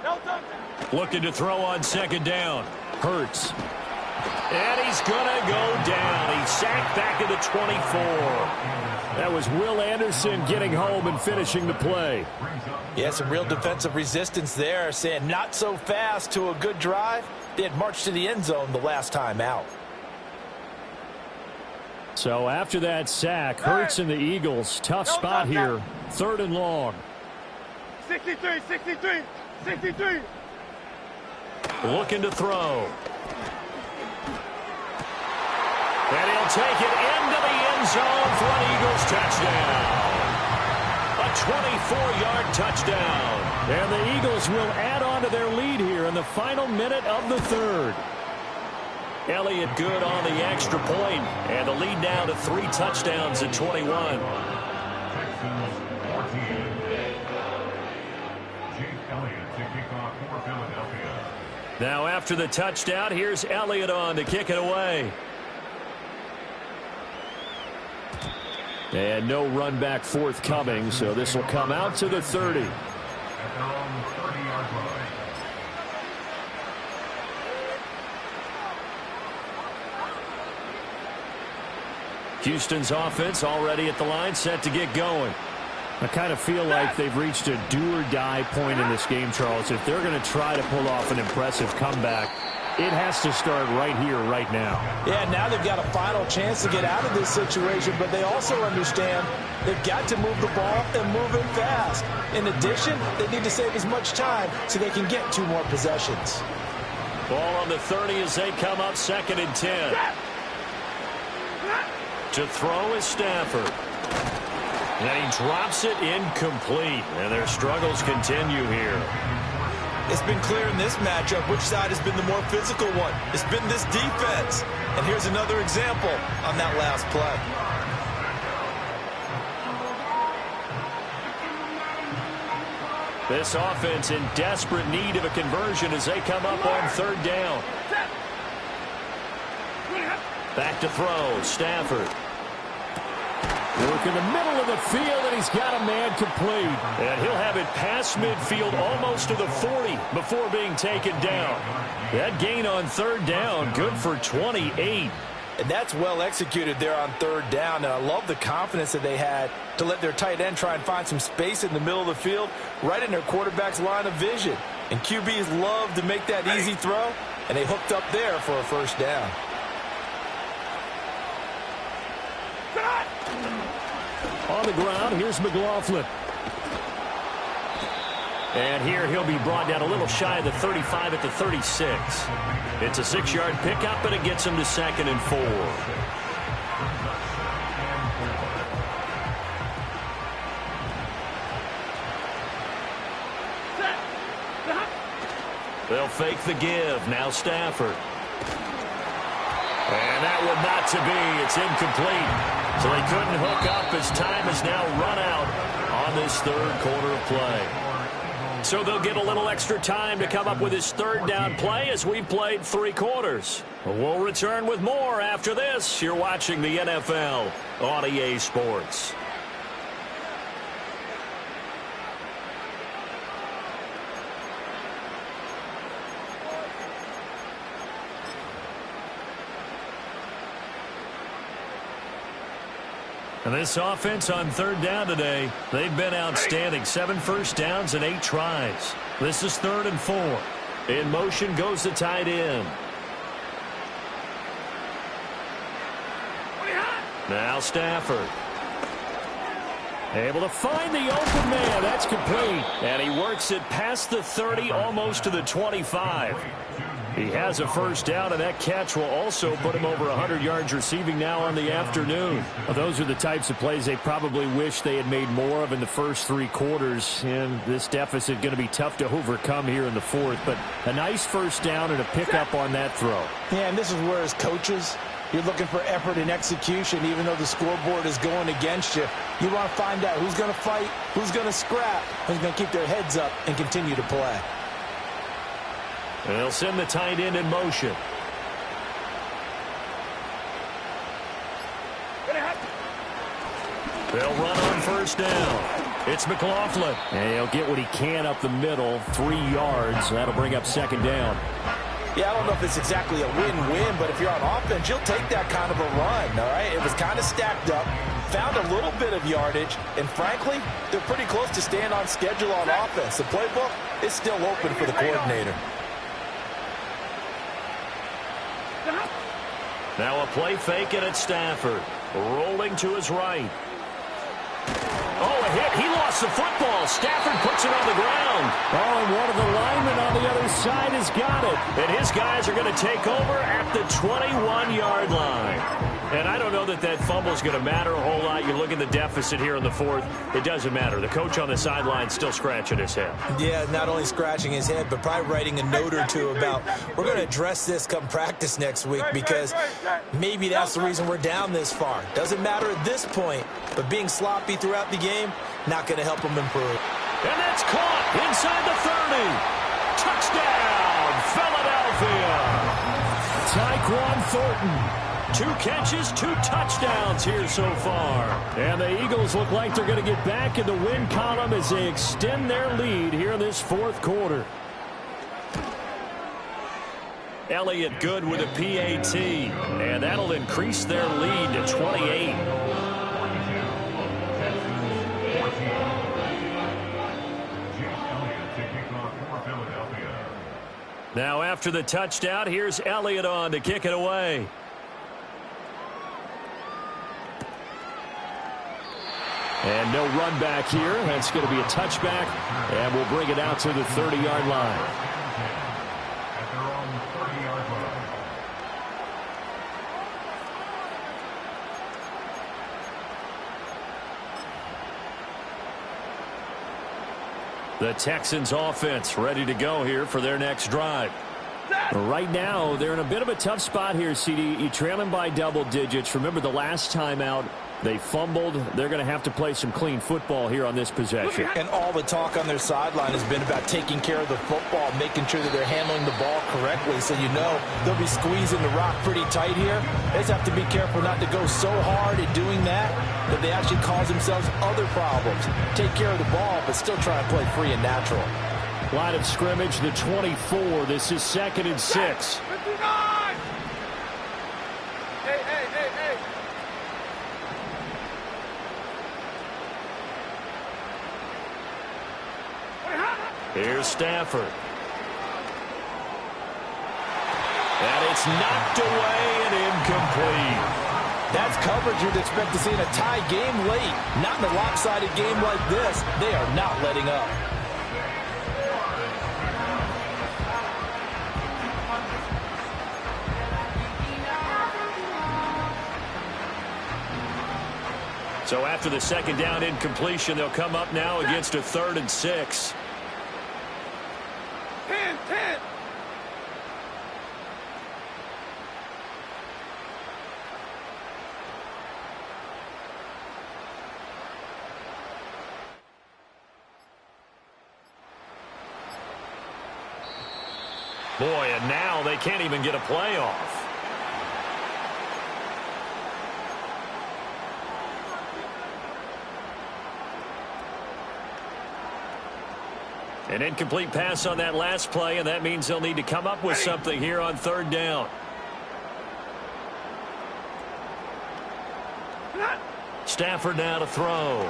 S2: No touchdown.
S1: Looking to throw on 2nd down. Hurts. And he's going to go down. He's sacked back at the 24.
S8: That was Will Anderson getting home and finishing the play.
S5: Yeah, some real defensive resistance there, saying not so fast to a good drive. They had marched to the end zone the last time out.
S8: So after that sack, Hurts and the Eagles, tough spot here. 3rd and long.
S2: 63.
S1: Looking to throw. And he'll take it into the end zone for an Eagles touchdown. A 24-yard touchdown.
S8: And the Eagles will add on to their lead here in the final minute of the third.
S1: Elliott good on the extra point, and the lead now to 3 touchdowns at 21. Now after the touchdown, here's Elliott on to kick it away.
S8: And no run back forthcoming, so this will come out to the 30. Houston's offense already at the line, set to get going. I kind of feel like they've reached a do-or-die point in this game, Charles. If they're going to try to pull off an impressive comeback, it has to start right here, right now.
S4: Yeah, now they've got a final chance to get out of this situation, but they also understand they've got to move the ball and move it fast. In addition, they need to save as much time so they can get 2 more possessions.
S1: Ball on the 30 as they come up 2nd and 10. To throw is Stafford. And he drops it incomplete. And their struggles continue here.
S3: It's been clear in this matchup which side has been the more physical one. It's been this defense. And here's another example on that last play.
S1: This offense in desperate need of a conversion as they come up on 3rd down. Back to throw, Stafford.
S8: Work in the middle of the field, and he's got a man complete.
S1: And he'll have it past midfield almost to the 40 before being taken down. That gain on 3rd down, good for 28.
S4: And that's well executed there on 3rd down. And I love the confidence that they had to let their tight end try and find some space in the middle of the field, right in their quarterback's line of vision. And QBs love to make that easy throw, and they hooked up there for a 1st down.
S8: On the ground, here's McLaughlin.
S1: And here he'll be brought down a little shy of the 35 at the 36. It's a 6-yard pickup, and it gets him to 2nd and 4. They'll fake the give. Now Stafford. And that one not to be. It's incomplete. So they couldn't hook up as time has now run out on this 3rd quarter of play. So they'll get a little extra time to come up with his 3rd down play as we've played 3 quarters. We'll return with more after this. You're watching the NFL on EA Sports. And this offense on 3rd down today, they've been outstanding. 7 first downs and 8 tries. This is 3rd and 4. In motion goes the tight end. Now Stafford. Able to find the open man. That's complete. And he works it past the 30, almost to the 25. He has a 1st down, and that catch will also put him over 100 yards receiving now on the afternoon.
S8: Well, those are the types of plays they probably wish they had made more of in the first 3 quarters. And this deficit going to be tough to overcome here in the 4th. But a nice 1st down and a pickup on that throw.
S4: Yeah, and this is where as coaches, you're looking for effort and execution, even though the scoreboard is going against you. You want to find out who's going to fight, who's going to scrap, who's going to keep their heads up and continue to play.
S1: And they'll send the tight end in motion. They'll run on 1st down. It's McLaughlin.
S8: And he'll get what he can up the middle, 3 yards. That'll bring up 2nd down.
S4: Yeah, I don't know if it's exactly a win-win, but if you're on offense, you'll take that kind of a run, all right? It was kind of stacked up, found a little bit of yardage, and frankly, they're pretty close to staying on schedule on offense. The playbook is still open for the coordinator.
S1: Now a play fake, and it's Stafford. Rolling to his right. Oh, a hit. He lost the football. Stafford puts it on the ground.
S8: Oh, and one of the linemen on the other side has got it.
S1: And his guys are going to take over at the 21-yard line. And I don't know that that fumble is going to matter a whole lot. You look at the deficit here in the fourth. It doesn't matter. The coach on the sideline still scratching his head.
S3: Yeah, not only scratching his head, but probably writing a note or two about we're going to address this come practice next week because maybe that's the reason we're down this far. Doesn't matter at this point, but being sloppy throughout the game, not going to help them improve.
S1: And that's caught inside the 30. Touchdown, Philadelphia. Tyquan Thornton. 2 catches, 2 touchdowns here so far. And the Eagles look like they're going to get back in the win column as they extend their lead here in this fourth quarter. Elliott good with a PAT, and that'll increase their lead to 28. Now after the touchdown, here's Elliott on to kick it away. And no run back here. That's going to be a touchback, and we'll bring it out to the 30-yard line. The Texans offense ready to go here for their next drive. Right now, they're in a bit of a tough spot here, CD. You trail them by double digits. Remember the last time out, they fumbled. They're going to have to play some clean football here on this possession.
S4: And all the talk on their sideline has been about taking care of the football, making sure that they're handling the ball correctly. So you know they'll be squeezing the rock pretty tight here. They just have to be careful not to go so hard at doing that they actually cause themselves other problems. Take care of the ball, but still try and play free and natural.
S1: Line of scrimmage, the 24. This is 2nd and 6.
S2: 59! Hey.
S1: Here's Stafford. And it's knocked away and incomplete.
S4: That's coverage you'd expect to see in a tie game late. Not in a lopsided game like this. They are not letting up.
S1: So after the second down incompletion, they'll come up now against a 3rd and 6.
S2: 10.
S1: Boy, and now they can't even get a play off. An incomplete pass on that last play, and that means they'll need to come up with something here on 3rd down. Stafford now to throw.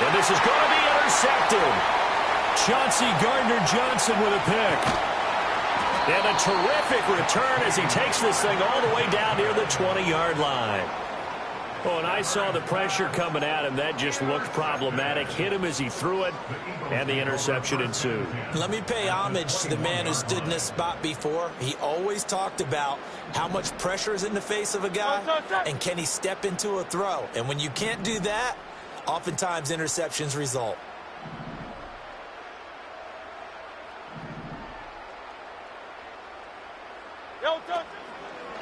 S1: And this is going to be intercepted. Chauncey Gardner-Johnson with a pick. And a terrific return as he takes this thing all the way down near the 20-yard line. Oh, and I saw the pressure coming at him. That just looked problematic. Hit him as he threw it, and the interception ensued.
S3: Let me pay homage to the man who stood in this spot before. He always talked about how much pressure is in the face of a guy, and can he step into a throw. And when you can't do that, oftentimes interceptions result.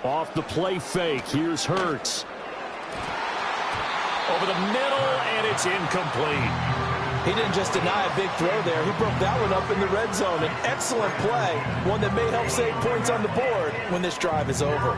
S1: Off the play fake, here's Hurts. Over the middle, and it's incomplete.
S4: He didn't just deny a big throw there. He broke that one up in the red zone. An excellent play, one that may help save points on the board when this drive is over.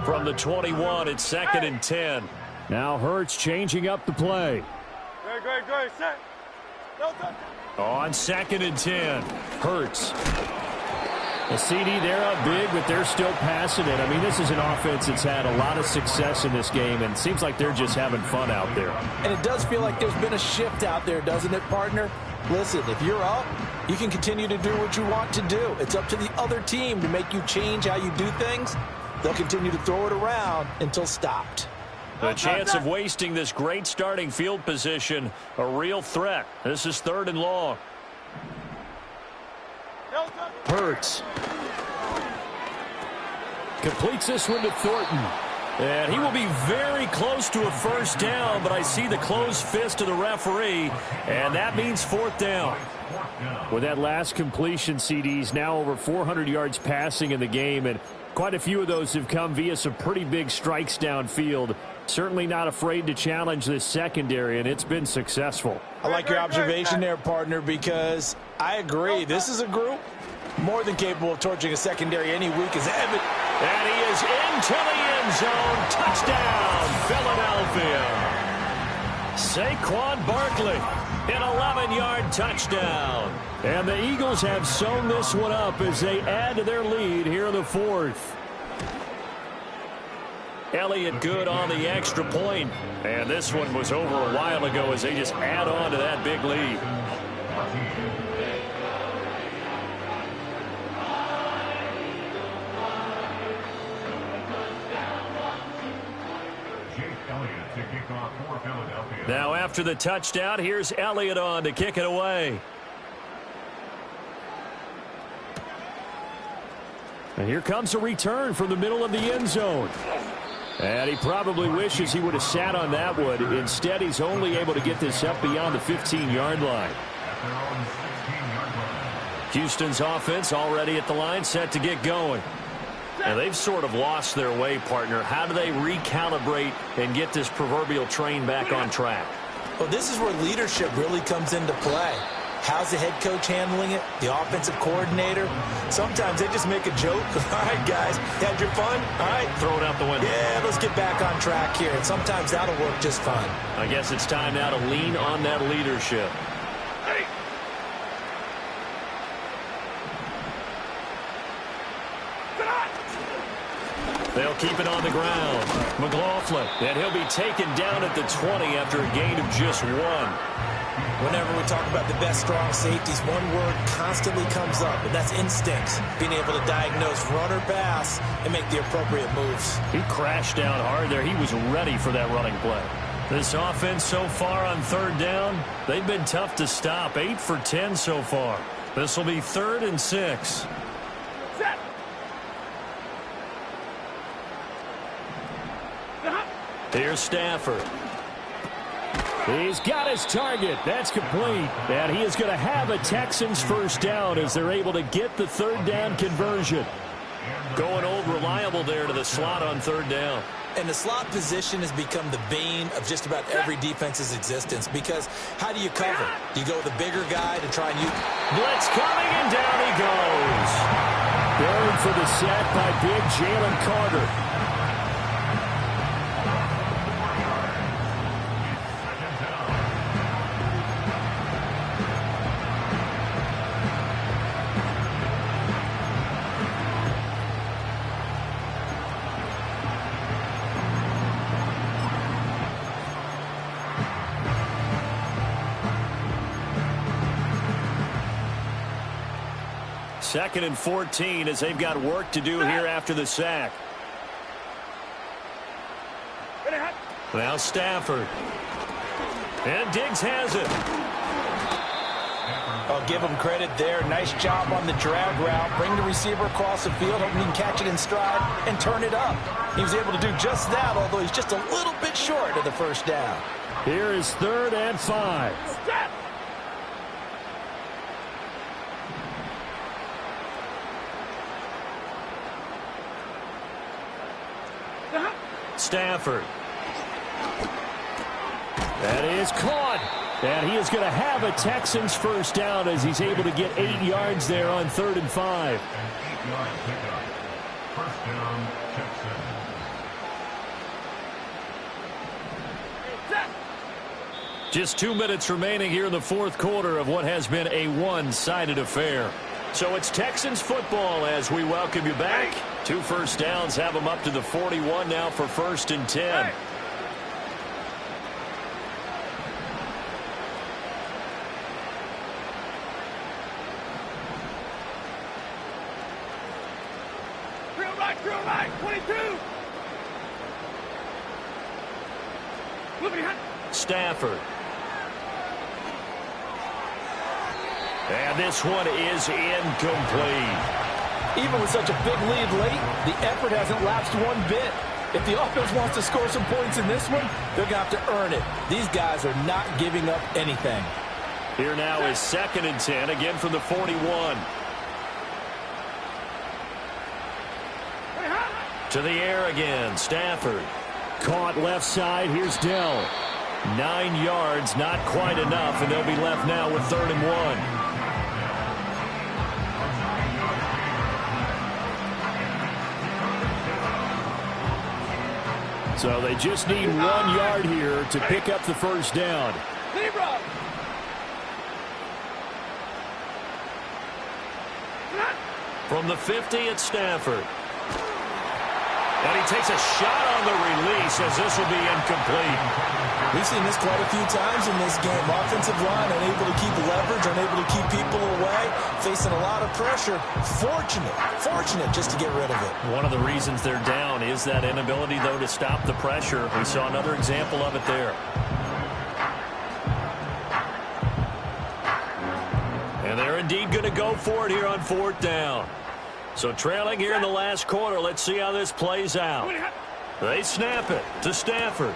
S1: From the 21, it's 2nd and 10. Now Hurts changing up the play.
S2: Great, set.
S1: On 2nd and 10, Hurts. The CD, they're up big, but they're still passing it. I mean, this is an offense that's had a lot of success in this game, and it seems like they're just having fun out there.
S4: And it does feel like there's been a shift out there, doesn't it, partner? Listen, if you're up, you can continue to do what you want to do. It's up to the other team to make you change how you do things. They'll continue to throw it around until stopped.
S1: The chance of wasting this great starting field position, a real threat. This is 3rd and long. Hurts. Completes this one to Thornton. And he will be very close to a first down, but I see the closed fist of the referee, and that means 4th down.
S8: With that last completion, CD's now over 400 yards passing in the game, and quite a few of those have come via some pretty big strikes downfield. Certainly not afraid to challenge this secondary, and it's been successful.
S4: I like your observation there, partner, because I agree. This is a group more than capable of torching a secondary any week as evident.
S1: And he is into the end zone. Touchdown, Philadelphia. Saquon Barkley, an 11-yard touchdown. And the Eagles have sewn this one up as they add to their lead here in the 4th. Elliott good on the extra point. And this one was over a while ago as they just add on to that big lead. Now after the touchdown, here's Elliott on to kick it away.
S8: And here comes a return from the middle of the end zone. And he probably wishes he would have sat on that one. Instead, he's only able to get this up beyond the 15-yard line.
S1: Houston's offense already at the line, set to get going. And they've sort of lost their way, partner. How do they recalibrate and get this proverbial train back on track?
S3: Well, this is where leadership really comes into play. How's the head coach handling it? The offensive coordinator? Sometimes they just make a joke. All right, guys, had your fun? All right.
S1: Throw it out the window.
S3: Yeah, let's get back on track here. And sometimes that'll work just fine.
S1: I guess it's time now to lean on that leadership. They'll keep it on the ground. McLaughlin, and he'll be taken down at the 20 after a gain of just 1.
S3: Whenever we talk about the best strong safeties, one word constantly comes up, and that's instincts. Being able to diagnose run or pass and make the appropriate moves.
S1: He crashed down hard there. He was ready for that running play. This offense so far on 3rd down, they've been tough to stop. 8 for 10 so far. This will be 3rd and 6. Here's Stafford.
S8: He's got his target. That's complete. And he is going to have a Texans first down as they're able to get the 3rd down conversion.
S1: Going old reliable there to the slot on 3rd down.
S3: And the slot position has become the bane of just about every defense's existence because how do you cover? Do you go with a bigger guy to try and use?
S1: Blitz coming, and down he goes.
S8: Going for the sack by big Jalen Carter.
S1: Second and 14 as they've got work to do here after the sack. Now Stafford. And Diggs has it.
S4: I'll give him credit there. Nice job on the drag route. Bring the receiver across the field, hoping he can catch it in stride and turn it up. He was able to do just that, although he's just a little bit short of the first down.
S8: Here is 3rd and 5.
S1: Stafford.
S8: That is caught. And he is going to have a Texans first down as he's able to get 8 yards there on 3rd and 5.
S6: First down, Texans.
S1: Just 2 minutes remaining here in the 4th quarter of what has been a one-sided affair. So it's Texans football as we welcome you back. 2 first downs have them up to the 41 now for 1st and 10.
S2: Drill right, 22.
S1: Stafford. And this one is incomplete.
S5: Even with such a big lead late, the effort hasn't lapsed one bit. If the offense wants to score some points in this one, they're going to have to earn it. These guys are not giving up anything.
S1: Here now is 2nd and 10, again from the 41. To the air again, Stafford.
S8: Caught left side, here's Dell.
S1: 9 yards, not quite enough, and they'll be left now with 3rd and 1.
S8: So they just need 1 yard here to pick up the first down.
S1: From the 50 at Stafford. And he takes a shot on the release as this will be incomplete.
S3: We've seen this quite a few times in this game. Offensive line unable to keep leverage, unable to keep people away, facing a lot of pressure. Fortunate just to get rid of it.
S1: One of the reasons they're down is that inability, though, to stop the pressure. We saw another example of it there. And they're indeed going to go for it here on 4th down. So trailing here in the last quarter, let's see how this plays out. They snap it to Stafford.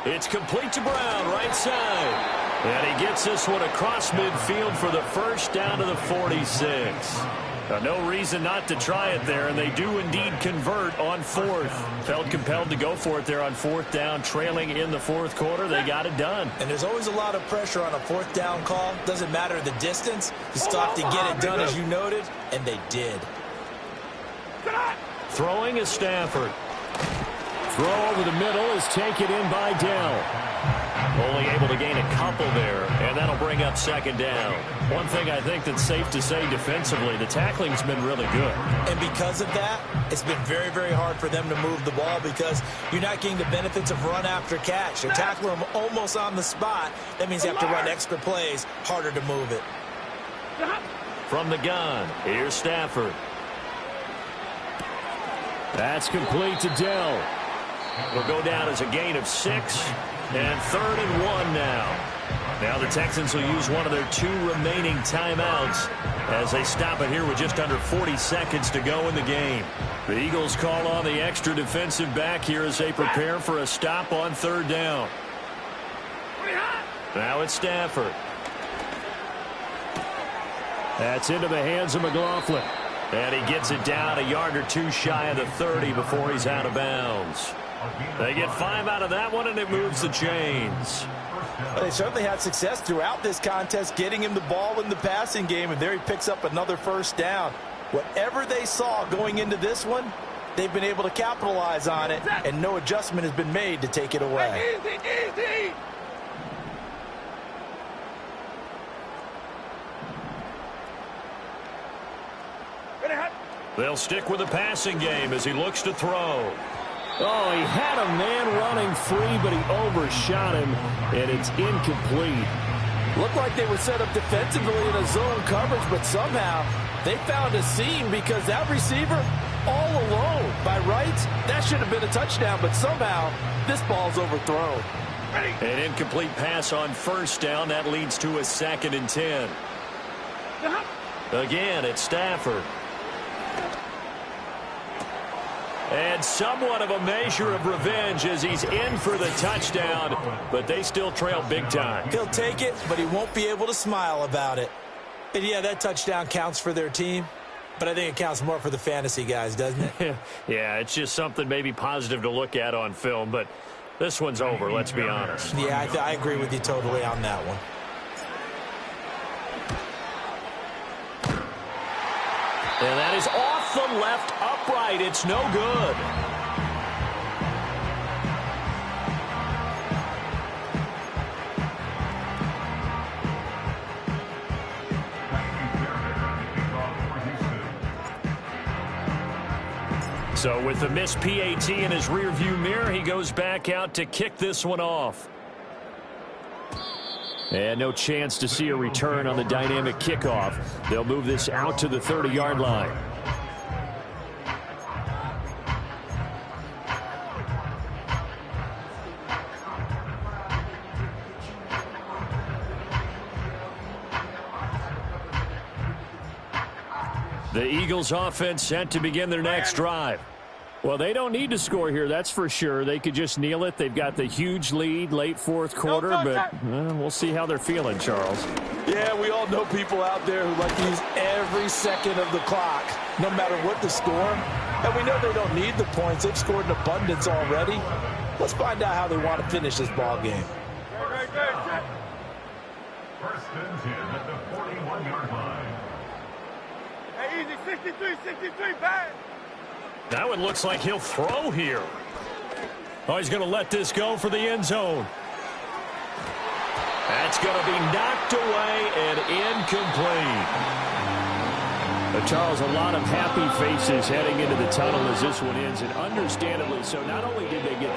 S1: It's complete to Brown, right side. And he gets this one across midfield for the first down to the 46. No reason not to try it there, and they do indeed convert on 4th. Felt compelled to go for it there on 4th down, trailing in the 4th quarter. They got it done.
S3: And there's always a lot of pressure on a 4th down call. Doesn't matter the distance. You stop to get it done, as you noted, and they did.
S1: Throwing is Stafford.
S8: Throw over the middle is taken in by Dell.
S1: Only able to gain a couple there, and that'll bring up 2nd down. One thing I think that's safe to say defensively, the tackling's been really good.
S3: And because of that, it's been very, very hard for them to move the ball because you're not getting the benefits of run after catch. They're tackling them almost on the spot. That means you have to run extra plays, harder to move it.
S1: From the gun, here's Stafford.
S8: That's complete to Dell.
S1: Will go down as a gain of 6, and 3rd and 1 now. Now the Texans will use one of their 2 remaining timeouts as they stop it here with just under 40 seconds to go in the game. The Eagles call on the extra defensive back here as they prepare for a stop on 3rd down. Now it's Stafford.
S8: That's into the hands of McLaughlin.
S1: And he gets it down a yard or 2 shy of the 30 before he's out of bounds. They get 5 out of that one, and it moves the chains.
S5: Well, they certainly had success throughout this contest getting him the ball in the passing game, and there he picks up another first down. Whatever they saw going into this one, they've been able to capitalize on it, and no adjustment has been made to take it away.
S2: Easy.
S1: They'll stick with the passing game as he looks to throw.
S8: Oh, he had a man running free, but he overshot him, and it's incomplete.
S5: Looked like they were set up defensively in a zone coverage, but somehow they found a seam because that receiver all alone. By rights, that should have been a touchdown, but somehow this ball's overthrown.
S1: An incomplete pass on 1st down. That leads to a 2nd and 10. Again, it's Stafford. And somewhat of a measure of revenge as he's in for the touchdown, but they still trail big time.
S3: He'll take it, but he won't be able to smile about it. And yeah, that touchdown counts for their team, but I think it counts more for the fantasy guys, doesn't it?
S1: Yeah, it's just something maybe positive to look at on film, but this one's over, let's be honest.
S3: Yeah, I agree with you totally on that one.
S1: And that is off the left upright. It's no good. So with the missed PAT in his rearview mirror, he goes back out to kick this one off.
S8: And no chance to see a return on the dynamic kickoff. They'll move this out to the 30-yard line.
S1: The Eagles offense set to begin their next drive.
S8: Well, they don't need to score here, that's for sure. They could just kneel it. They've got the huge lead late fourth quarter, but we'll see how they're feeling, Charles.
S5: Yeah, we all know people out there who like to use every second of the clock, no matter what the score. And we know they don't need the points. They've scored in abundance already. Let's find out how they want to finish this ball game.
S6: First and 10 at the 41-yard line.
S2: Hey, easy, 63, bang.
S1: Now it looks like he'll throw here. Oh, he's going to let this go for the end zone. That's going to be knocked away and incomplete.
S8: Charles, a lot of happy faces heading into the tunnel as this one ends, and understandably so. Not only did they get the